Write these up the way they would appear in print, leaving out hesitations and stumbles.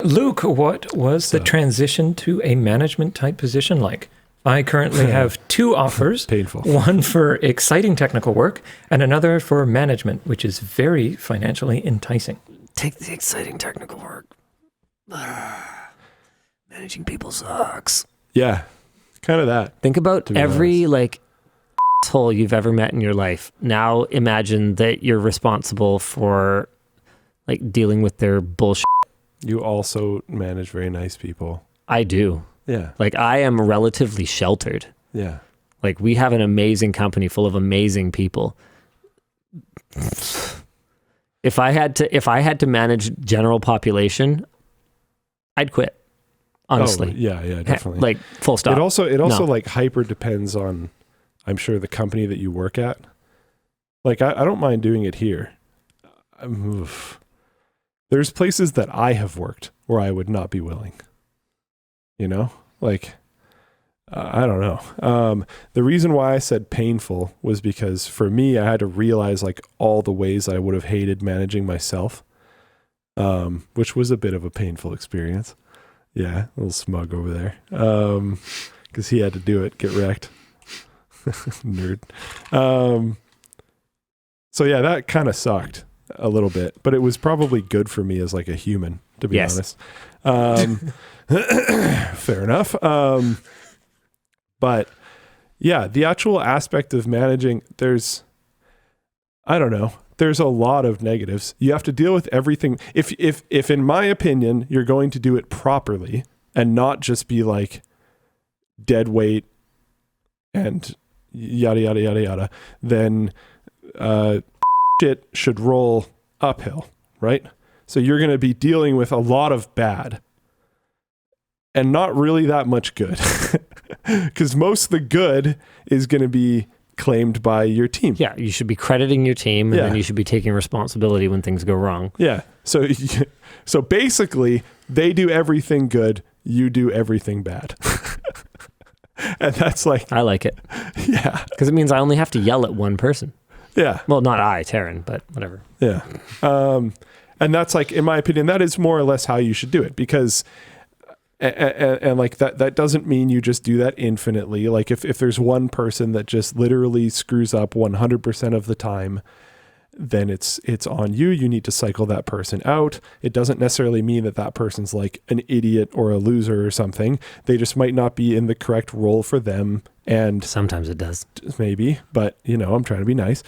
Luke, what was the transition to a management type position like? I currently have 2 offers. Painful. One for exciting technical work and another for management, which is very financially enticing. Take the exciting technical work. Managing people sucks. Yeah, kind of that. Think about every asshole you've ever met in your life. Now imagine that you're responsible for dealing with their bullshit. You also manage very nice people. I do. Yeah. I am relatively sheltered. Yeah. We have an amazing company full of amazing people. If I had to manage general population, I'd quit. Honestly. Oh, yeah, definitely. Full stop. It also hyper depends on, I'm sure, the company that you work at. I don't mind doing it here. There's places that I have worked where I would not be willing. I don't know. The reason why I said painful was because for me, I had to realize all the ways I would have hated managing myself, which was a bit of a painful experience. Yeah, a little smug over there. Because he had to do it, get wrecked. Nerd. So yeah, that kind of sucked a little bit, but it was probably good for me as a human, to be honest. Fair enough. But yeah, the actual aspect of managing, there's a lot of negatives. You have to deal with everything. If in my opinion, you're going to do it properly and not just be dead weight and yada, yada, yada, yada, then shit should roll uphill, right? So you're going to be dealing with a lot of bad and not really that much good, because most of the good is going to be claimed by your team. Yeah, you should be crediting your team, and then you should be taking responsibility when things go wrong. Yeah. So basically, they do everything good, you do everything bad. And that's I like it. Yeah. Because it means I only have to yell at one person. Yeah. Well, not Taryn, but whatever. Yeah. And that's in my opinion, that is more or less how you should do it, because and that doesn't mean you just do that infinitely. If there's one person that just literally screws up 100% of the time, then it's on you. You need to cycle that person out. It doesn't necessarily mean that person's an idiot or a loser or something. They just might not be in the correct role for them. And sometimes it does. Maybe, but I'm trying to be nice.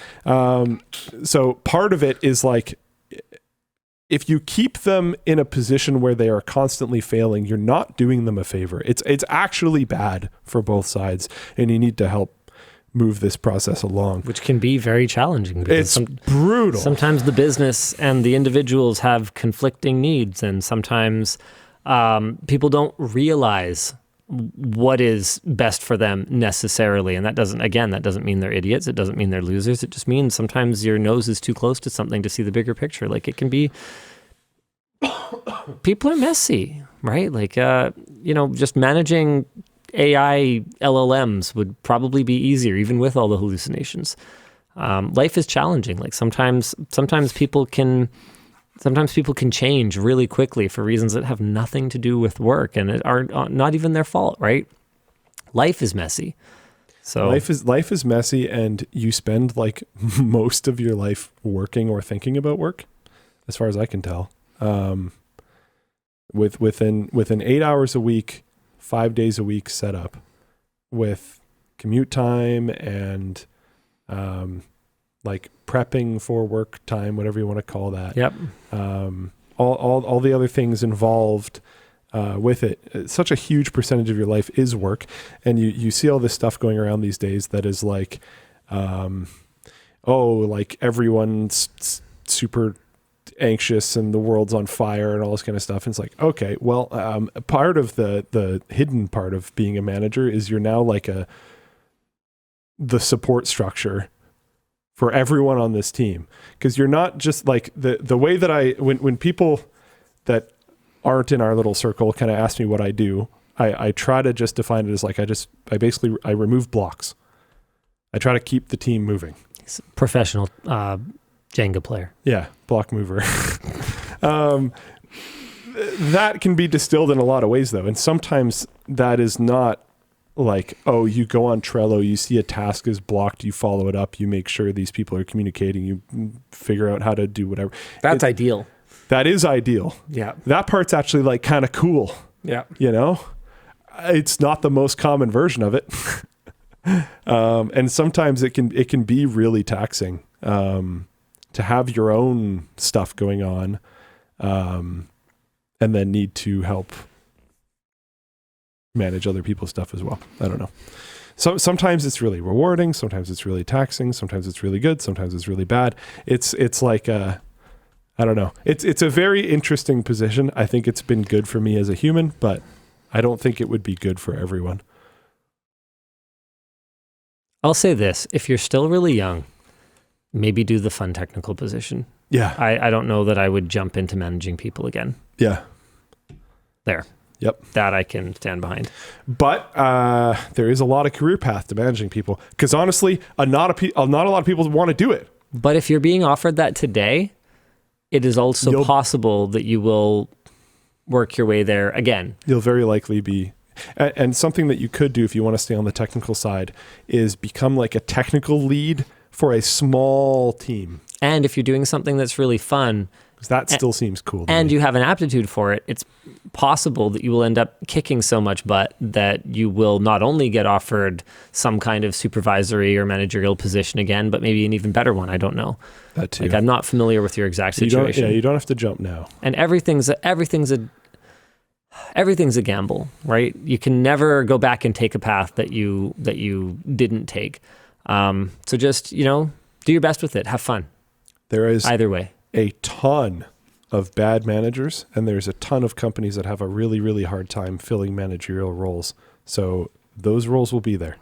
So part of it is if you keep them in a position where they are constantly failing, you're not doing them a favor. It's actually bad for both sides, and you need to help move this process along. Which can be very challenging. It's brutal. Sometimes the business and the individuals have conflicting needs, and sometimes people don't realize what is best for them necessarily. And that doesn't mean they're idiots. It doesn't mean they're losers. It just means sometimes your nose is too close to something to see the bigger picture. It can be, people are messy, right? Just managing AI LLMs would probably be easier, even with all the hallucinations. Life is challenging. Sometimes people can change really quickly for reasons that have nothing to do with work and are not even their fault, right? Life is messy. So life is messy, and you spend most of your life working or thinking about work, as far as I can tell. Within 8 hours a week, 5 days a week setup, with commute time and prepping for work time, whatever you want to call that. Yep. All the other things involved with it. Such a huge percentage of your life is work, and you see all this stuff going around these days that is everyone's super anxious and the world's on fire and all this kind of stuff. And it's okay, well, part of the hidden part of being a manager is you're now the support structure for everyone on this team, because you're not just the way that when people that aren't in our little circle kind of ask me what I do, I try to just define it as I remove blocks. I try to keep the team moving. He's a professional Jenga player. Yeah, block mover. that can be distilled in a lot of ways though. And sometimes that is not like, oh, you go on Trello, you see a task is blocked, you follow it up, you make sure these people are communicating, you figure out how to do whatever. That's ideal. That is ideal. Yeah. That part's actually like kind of cool. Yeah. You know, it's not the most common version of it. And sometimes it can be really taxing, to have your own stuff going on, and then need to help manage other people's stuff as well. I don't know. So sometimes it's really rewarding. Sometimes it's really taxing. Sometimes it's really good. Sometimes it's really bad. It's like I don't know. It's a very interesting position. I think it's been good for me as a human, but I don't think it would be good for everyone. I'll say this. If you're still really young, maybe do the fun technical position. Yeah. I don't know that I would jump into managing people again. Yeah. There. Yep. That I can stand behind. But there is a lot of career path to managing people, because honestly, not a lot of people want to do it. But if you're being offered that today, it is also possible that you will work your way there again. You'll very likely be. And something that you could do if you want to stay on the technical side is become like a technical lead for a small team. And if you're doing something that's really fun, because that still seems cool to and me. you have an aptitude for it, it's possible that you will end up kicking so much butt that you will not only get offered some kind of supervisory or managerial position again, but maybe an even better one. I don't know. That too. Like, I'm not familiar with your exact situation. You don't have to jump now. And everything's a gamble, right? You can never go back and take a path that you didn't take. So just, do your best with it. Have fun. There is either way a ton of bad managers, and there's a ton of companies that have a really, really hard time filling managerial roles. So those roles will be there.